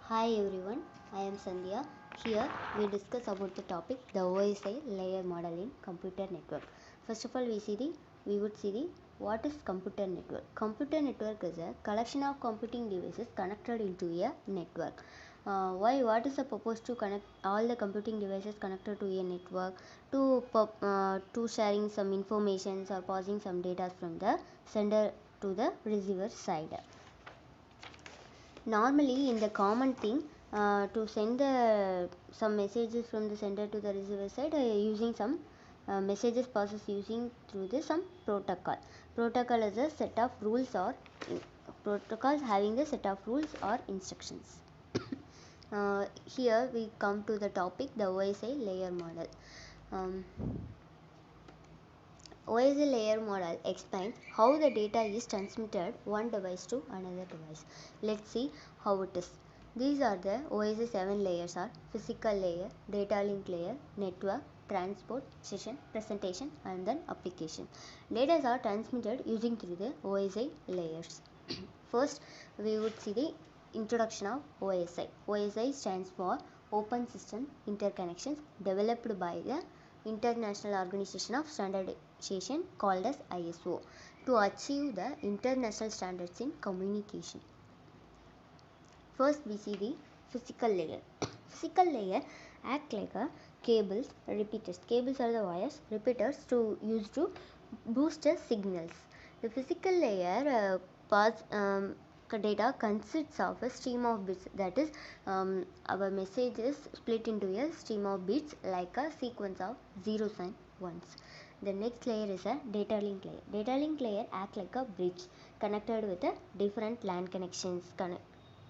Hi everyone, I am Sandhya. Here we discuss about the topic the OSI layer model in computer network. First of all, we would see the what is computer network. Computer network is a collection of computing devices connected into a network. What is the purpose to connect all the computing devices connected to a network to sharing some informations or passing some data from the sender to the receiver side. Normally in the common thing to send some messages from the sender to the receiver side using some messages process using through the some protocol is a set of rules or protocols having the set of rules or instructions. Here we come to the topic the OSI layer model. OSI layer model explains how the data is transmitted one device to another device. Let's see how it is. These are the OSI 7 layers are physical layer, data link layer, network, transport, session, presentation and then application. Data are transmitted using through the OSI layers. First we would see the introduction of OSI. OSI stands for Open System Interconnections developed by the International Organization of Standardization called as ISO to achieve the international standards in communication. First we see the physical layer. Physical layer act like a cables, repeaters. Cables are the wires, repeaters to use to boost the signals. The physical layer data consists of a stream of bits, that is our message is split into a stream of bits like a sequence of zeros and ones. The next layer is a data link layer. Data link layer act like a bridge connected with a different LAN connections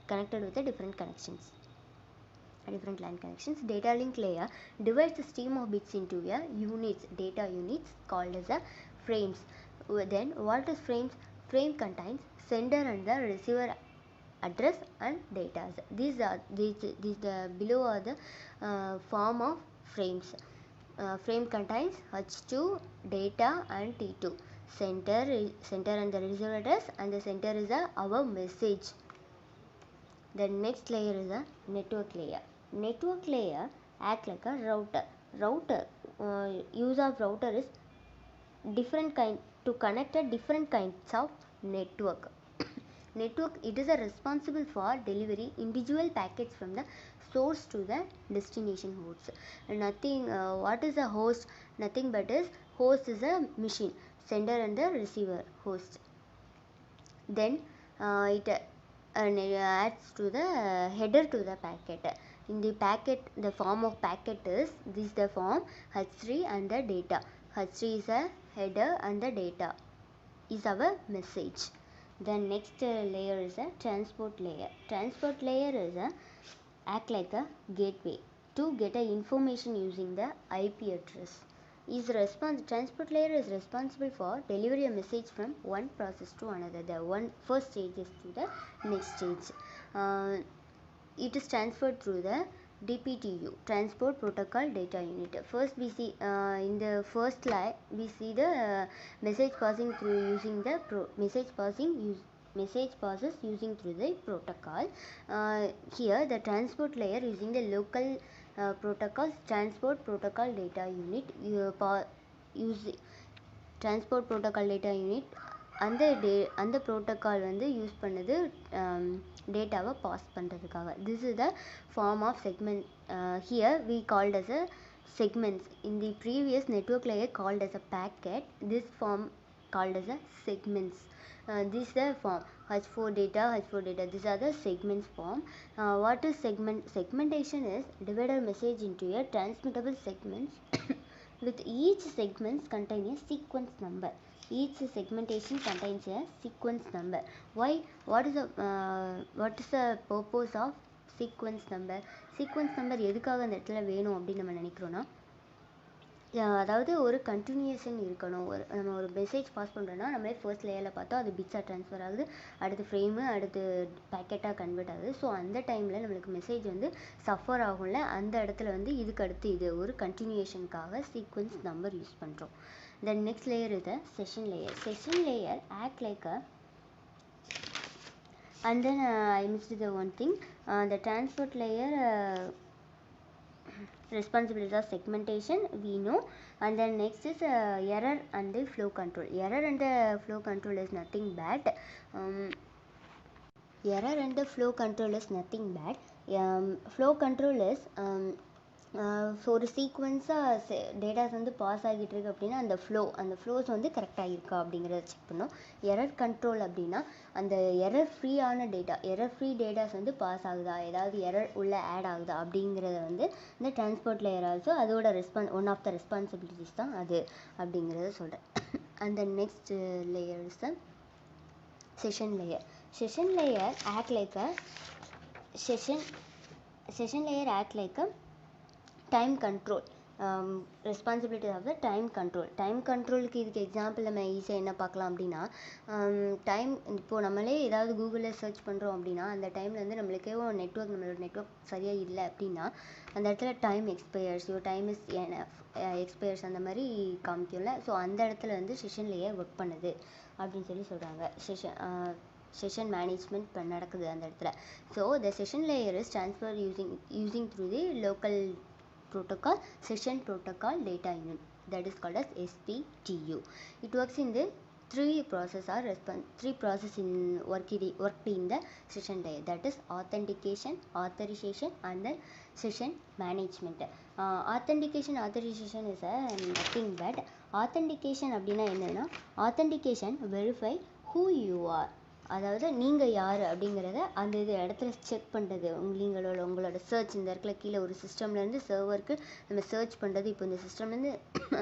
connected with a different LAN connections. Data link layer divides the stream of bits into a data units called as a frames. Then what is frames? Frame contains sender and the receiver address and data. These the below are the form of frames. Frame contains H2, data and T2. Center and the receiver address, and the center is our message. The next layer is a network layer. Network layer act like a router. Use of router is different kind to connect a different kinds of network. It is a responsible for delivery individual packets from the source to the destination host. What is a host? Nothing but is host is a machine, sender and the receiver host. Then it adds to the header to the packet. In the packet, the form of packet is this the form H3 and the data. H3 is a header and the data is our message. The next layer is a transport layer. Transport layer is a act like a gateway to get a information using the IP address. Transport layer is responsible for delivery a message from one process to another. The first stage is to the next stage. It is transferred through the DPTU, Transport Protocol Data Unit. First we see in the first slide we see the message passing through using the message passes using through the protocol. Here the transport layer using the local protocols, Transport Protocol Data Unit use Transport Protocol Data Unit அந்த protocol வந்து use பண்ணது டேட்டாவை pass பண்ணுறதுக்காக. This is the form of segment. Here we called as a segments. In the previous network layer called as a packet, this form called as a segments. This is the form H4 data. These are the segments form. What is segmentation is divided message into a transmittable segments with each segments contain a sequence number. Each segmentation contains a sequence number. Why? What is the purpose of sequence number? Sequence number எதுக்காக அந்த இடத்துல வேணும் அப்படின்னு நம்ம நினைக்கிறோம்னா, அதாவது ஒரு continuation இருக்கணும். நம்ம ஒரு மெசேஜ் பாஸ் பண்ணுறோன்னா நம்மளே ஃபர்ஸ்ட் லேயரில் பார்த்தோம் அது பிட்ஸாக ட்ரான்ஸ்ஃபர் ஆகுது, அடுத்து ஃப்ரேமு, அடுத்து பேக்கெட்டாக கன்வெர்ட் ஆகுது. ஸோ அந்த டைமில் நம்மளுக்கு மெசேஜ் வந்து சஃபர் ஆகும்ல, அந்த இடத்துல வந்து இதுக்கு அடுத்து இது ஒரு கண்டினியூஷனுக்காக சீக்வன்ஸ் நம்பர் யூஸ் பண்ணுறோம். The next layer is the session layer. Session layer act like And then I missed the one thing, the transport layer responsibility of segmentation we know. And then next is error and the flow control. Error and the flow control is nothing but error and the flow control is nothing but flow control is so ஒரு சீக்வன்ஸாக datas வந்து pass ஆகிட்டு இருக்கு அப்படின்னா அந்த flows வந்து கரெக்டாக இருக்கா அப்படிங்கிறத செக் பண்ணோம். எரர் கண்ட்ரோல் அப்படின்னா அந்த எரர் ஃப்ரீயான எரர் ஃப்ரீ டேட்டாஸ் வந்து பாஸ் ஆகுதா, ஏதாவது எரர் உள்ள ஆட் ஆகுதா அப்படிங்கிறத வந்து இந்த டிரான்ஸ்போர்ட் லேயர் ஆல்சோ அதோட ஒன் ஆஃப் த ரெஸ்பான்சிபிலிட்டிஸ் தான் அது அப்படிங்கிறத சொல்கிறேன். அந்த next layer is the session layer. Session layer act like a session layer act like a time control. Responsibility of the time கண்ட்ரோலுக்கு இதுக்கு எக்ஸாம்பிள் நம்ம ஈஸியாக என்ன பார்க்கலாம் அப்படின்னா, இப்போது நம்மளே ஏதாவது கூகுளில் சர்ச் பண்ணுறோம் அப்படின்னா அந்த டைமில் வந்து நம்மளோட நெட்ஒர்க் சரியாக இல்லை அப்படின்னா அந்த இடத்துல டைம் எக்ஸ்பயர்ஸ் அந்த மாதிரி காமிக்கும்ல. ஸோ அந்த இடத்துல வந்து செஷன் லேயர் ஒர்க் பண்ணுது அப்படின்னு சொல்கிறாங்க. செஷன் மேனேஜ்மெண்ட் நடக்குது அந்த இடத்துல. So the session layer is transfer using through the local protocol, session protocol data unit, that is called as SPTU. It works in the three processes in worked in the session layer, that is authentication, authorization and then session management. Authorization is nothing but authentication அப்படின்னா என்னன்னா, authentication verify who you are, அதாவது நீங்கள் யார் அப்படிங்கிறத அந்த இடத்துல check பண்ணுறது. உங்களோட சர்ச் இந்த இடத்துல கீழே ஒரு சிஸ்டம்லேருந்து சர்வருக்கு நம்ம சர்ச் பண்ணுறது. இப்போ இந்த சிஸ்டம்லேருந்து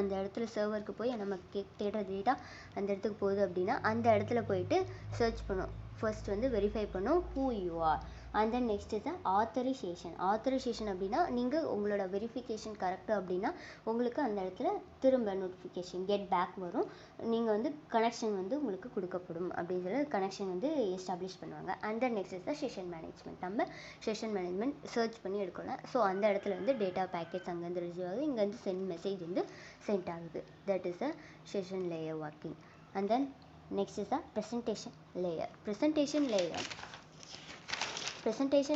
அந்த இடத்துல சர்வருக்கு போய் நம்ம தேடுற டேட்டா அந்த இடத்துக்கு போகுது அப்படின்னா அந்த இடத்துல போயிட்டு சர்ச் பண்ணோம். ஃபர்ஸ்ட் வந்து வெரிஃபை பண்ணோம் who you are. and then next is the authorization அப்படின்னா நீங்கள் உங்களோட வெரிஃபிகேஷன் கரெக்டாக அப்படின்னா உங்களுக்கு அந்த இடத்துல திரும்ப நோட்டிஃபிகேஷன் கெட் பேக் வரும். நீங்கள் வந்து கனெக்ஷன் வந்து உங்களுக்கு கொடுக்கப்படும் அப்படின்னு சொல்லி கனெக்ஷன் வந்து எஸ்டாப்ளிஷ் பண்ணுவாங்க. and then next is the session management. நம்ம செஷன் மேனேஜ்மெண்ட் சர்ச் பண்ணி எடுக்கலாம். ஸோ அந்த இடத்துல வந்து டேட்டா பேக்கெட்ஸ் அங்கேருந்து ரிசீவ் ஆகுது, இங்கேருந்து சென்ட் மெசேஜ் வந்து சென்ட் ஆகுது. That is a session layer working. and then next is the presentation layer. Presentation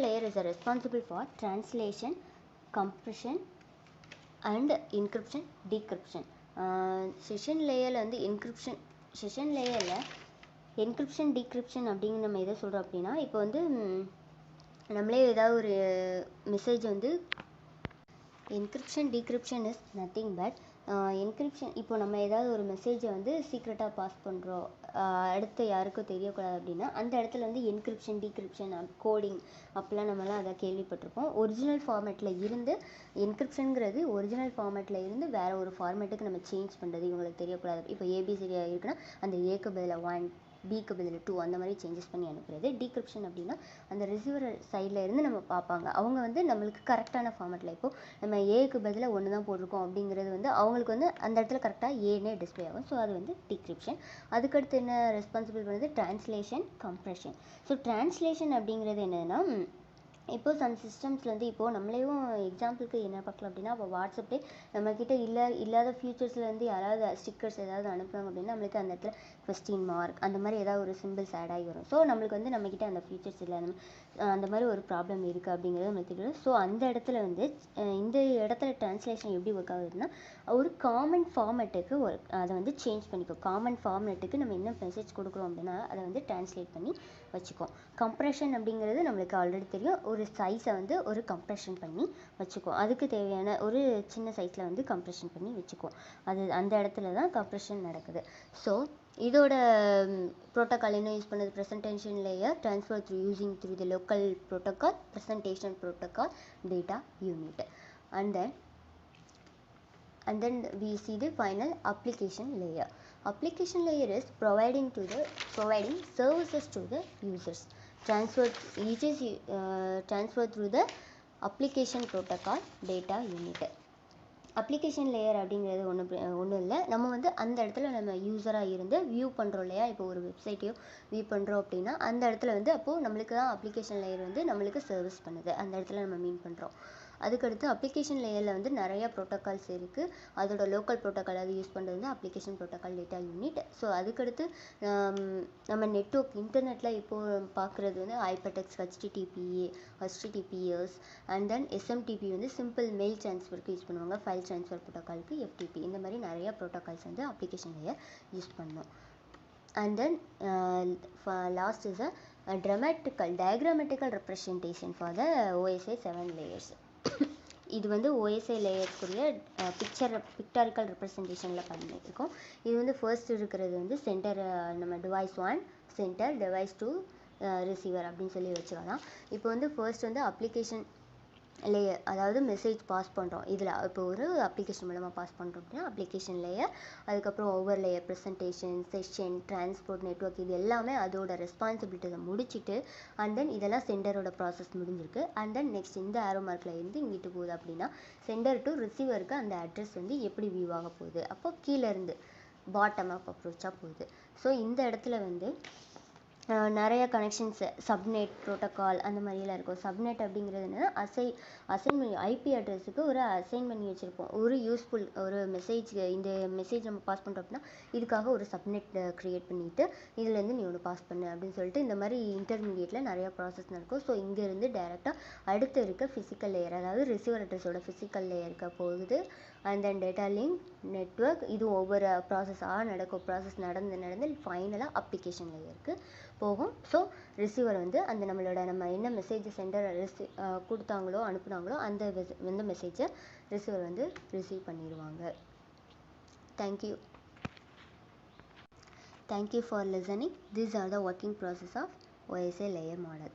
layer is responsible for translation, compression and encryption, decryption. Session layerல வந்து session லேயரில் encryption decryption அப்படிங்கிற நம்ம எதை சொல்கிறோம் அப்படின்னா, இப்போ வந்து நம்மளே ஏதாவது ஒரு மெசேஜ் வந்து encryption decryption is nothing but encryption. இப்போ நம்ம ஏதாவது ஒரு மெசேஜை வந்து சீக்ரெட்டாக பாஸ் பண்ணுறோம், அடுத்து யாருக்கும் தெரியக்கூடாது அப்படின்னா அந்த இடத்துல வந்து என்கிரிப்ஷன் டீக்ரிப்ஷன் கோடிங் அப்போல்லாம் நம்மளாம் அதை கேள்விப்பட்டிருப்போம். ஒரிஜினல் ஃபார்மேட்டில் இருந்து என்கிரிப்ஷனுங்கிறது ஒரிஜினல் ஃபார்மேட்டில் இருந்து வேறு ஒரு ஃபார்மேட்டுக்கு நம்ம சேஞ்ச் பண்ணுறது இவங்களுக்கு தெரியக்கூடாது. இப்போ ஏபிசிடி இருக்குன்னா அந்த ஏக்கு பதில் 1, பிக்கு பதில் 2 அந்த மாதிரி சேஞ்சஸ் பண்ணி அனுப்புறது. டீக்ரிப்ஷன் அப்படின்னா அந்த ரிசீவர் சைடில் இருந்து நம்ம பார்ப்பாங்க, அவங்க வந்து நம்மளுக்கு கரெக்டான ஃபார்மேட்டில் இப்போ நம்ம ஏக்கு பதிலாக 1 தான் போட்டிருக்கோம் அப்படிங்கிறது வந்து அவங்களுக்கு வந்து அந்த இடத்துல கரெக்டாக ஏனே டிஸ்பிளே ஆகும். ஸோ அது வந்து டீக்ரிப்ஷன். அதுக்கடுத்து என்ன ரெஸ்பான்சிபிள் பண்ணுறது, ட்ரான்ஸ்லேஷன், கம்ப்ரெஷன். ஸோ ட்ரான்ஸ்லேஷன் அப்படிங்கிறது என்னென்னா, இப்போது சம் சிஸ்டம்ஸில் வந்து இப்போது நம்மளேயும் எக்ஸாம்பிளுக்கு என்ன பார்க்கலாம் அப்படின்னா, இப்போ வாட்ஸ்அப்லேயே நம்மக்கிட்ட இல்லாத ஃபியூச்சர்ஸில் வந்து யாராவது ஸ்டிக்கர்ஸ் ஏதாவது அனுப்புனாங்க அப்படின்னா நம்மளுக்கு அந்த இடத்துல கொஸ்டின் மார்க் அந்த மாதிரி ஏதாவது ஒரு சிம்பிள்ஸ் ஆட் ஆகி வரும். ஸோ நம்மளுக்கு வந்து நம்மக்கிட்ட அந்த ஃபியூச்சர்ஸ் இல்லை, அந்த மாதிரி ஒரு ப்ராப்ளம் இருக்குது அப்படிங்கிறது நம்மளுக்கு தெரியும். ஸோ அந்த இடத்துல வந்து இந்த இடத்துல ட்ரான்ஸ்லேஷன் எப்படி ஒர்க் ஆகுதுன்னா, ஒரு காமன் ஃபார்மேட்டுக்கு அதை வந்து சேஞ்ச் பண்ணிக்கும். காமன் ஃபார்மேட்டுக்கு நம்ம என்ன மெசேஜ் கொடுக்குறோம் அப்படின்னா அதை வந்து ட்ரான்ஸ்லேட் பண்ணி வச்சுக்கோம். கம்ப்ரெஷன் அப்படிங்கிறது நம்மளுக்கு ஆல்ரெடி தெரியும், ஒரு சைஸை வந்து ஒரு கம்ப்ரெஷன் பண்ணி வச்சுக்கோம். அதுக்கு தேவையான ஒரு சின்ன சைஸில் வந்து கம்ப்ரெஷன் பண்ணி வச்சுக்கோம். அது அந்த இடத்துல தான் கம்ப்ரெஷன் நடக்குது. ஸோ இதோட ப்ரோட்டோக்கால் என்ன யூஸ் பண்ணுது, presentation layer transfer using through the local protocol, presentation protocol, data unit. and then we see the final application layer. Application layer is providing services to the users. Transfer through the application protocol data unit. Application layer அப்படிங்கிறது ஒன்றும் இல்லை, நம்ம வந்து அந்த இடத்துல நம்ம யூஸராக இருந்து view பண்ணுறோம் இல்லையா. இப்போ ஒரு வெப்சைட்டையோ வியூ பண்ணுறோம் அப்படின்னா அந்த இடத்துல வந்து அப்போது நம்மளுக்கு தான் அப்ளிகேஷன் லேயர் வந்து நம்மளுக்கு சர்வீஸ் பண்ணுது, அந்த இடத்துல நம்ம மீன் பண்ணுறோம். அதுக்கடுத்து அப்ளிகேஷன் லேயரில் வந்து நிறையா ப்ரோட்டோகால்ஸ் இருக்குது. அதோட லோக்கல் ப்ரோட்டோக்கால் அது யூஸ் பண்ணுறது வந்து application protocol data unit. So அதுக்கடுத்து நம்ம நெட்வொர்க் இன்டர்நெட்டில் இப்போது பார்க்குறது வந்து hypertext, HTTPS and then SMTP வந்து சிம்பிள் மெயில் ட்ரான்ஸ்ஃபருக்கு யூஸ் பண்ணுவாங்க. ஃபைல் ட்ரான்ஸ்ஃபர் ப்ரோட்டோக்காலுக்கு எஃப்டிபி. இந்த மாதிரி நிறையா ப்ரோட்டோகால்ஸ் வந்து அப்ளிகேஷன் லேயர் யூஸ் பண்ணோம். And then last is a diagrammatical representation for the OSI 7 layers. இது வந்து OSI லேயர்க்குரிய பிக்டாரிக்கல் ரெப்ரசன்டேஷனில் பண்ணியிருக்கோம். இது வந்து ஃபர்ஸ்ட் இருக்கிறது வந்து சென்டர், நம்ம டிவைஸ் 1 சென்டர், டிவைஸ் 2 ரிசீவர் அப்படின்னு சொல்லி வச்சுக்கலாம். இப்போ வந்து ஃபர்ஸ்ட் வந்து அப்ளிகேஷன் லேயர், அதாவது மெசேஜ் பாஸ் பண்ணுறோம். இதில் இப்போ ஒரு அப்ளிகேஷன் மூலமாக பாஸ் பண்ணுறோம் அப்படின்னா அப்ளிகேஷன் லேயர். அதுக்கப்புறம் over layer, presentation, session, transport, network, இது எல்லாமே அதோட ரெஸ்பான்சிபிலிட்டியை முடிச்சுட்டு அண்ட் தென் இதெல்லாம் சென்டரோட ப்ராசஸ் முடிஞ்சிருக்கு. அண்ட் தென் நெக்ஸ்ட் இந்த ஆரோ மார்க்கில் இருந்து இங்கிட்டு போகுது அப்படின்னா சென்டர் டு ரிசீவருக்கு அந்த அட்ரஸ் வந்து எப்படி வியூ ஆக போகுது. அப்போ கீழேருந்து பாட்டம் அப் அப்ரோச்சாக போகுது. ஸோ இந்த இடத்துல வந்து நிறைய கனெக்ஷன்ஸ், சப்நெட் ப்ரோட்டோக்கால் அந்த மாதிரிலாம் இருக்கும். சப்நெட் அப்படிங்கிறது என்னன்னா அசைன் பண்ணி ஐபி அட்ரஸுக்கு ஒரு அசைன் பண்ணி வச்சுருப்போம். ஒரு யூஸ்ஃபுல் ஒரு மெசேஜ், இந்த மெசேஜ் நம்ம பாஸ் பண்ணுறோம் அப்படின்னா இதுக்காக ஒரு சப்நெட் க்ரியேட் பண்ணிவிட்டு இதுலேருந்து நீ ஒன்று பாஸ் பண்ணு அப்படின்னு சொல்லிட்டு இந்த மாதிரி இன்டர்மீடியேட்டில் நிறையா ப்ராசஸ் நடக்கும். ஸோ இங்கேருந்து டேரெக்டாக அடுத்து இருக்க ஃபிசிக்கல் லேயர், அதாவது ரிசீவர் அட்ரஸோட ஃபிசிக்கல் லேயருக்கு போகுது. And then data link, network, இது ஒவ்வொரு ப்ராசஸாக நடக்கும். ப்ராசஸ் நடந்து ஃபைனலாக அப்ளிகேஷன் லேயருக்கு போகும். ஸோ ரிசீவர் வந்து அந்த நம்ம என்ன மெசேஜ் சென்டர் கொடுத்தாங்களோ அனுப்புனாங்களோ அந்த மெசேஜை ரிசீவர் வந்து ரிசீவ் பண்ணிடுவாங்க. Thank you for listening. These are the working process of OSI layer model.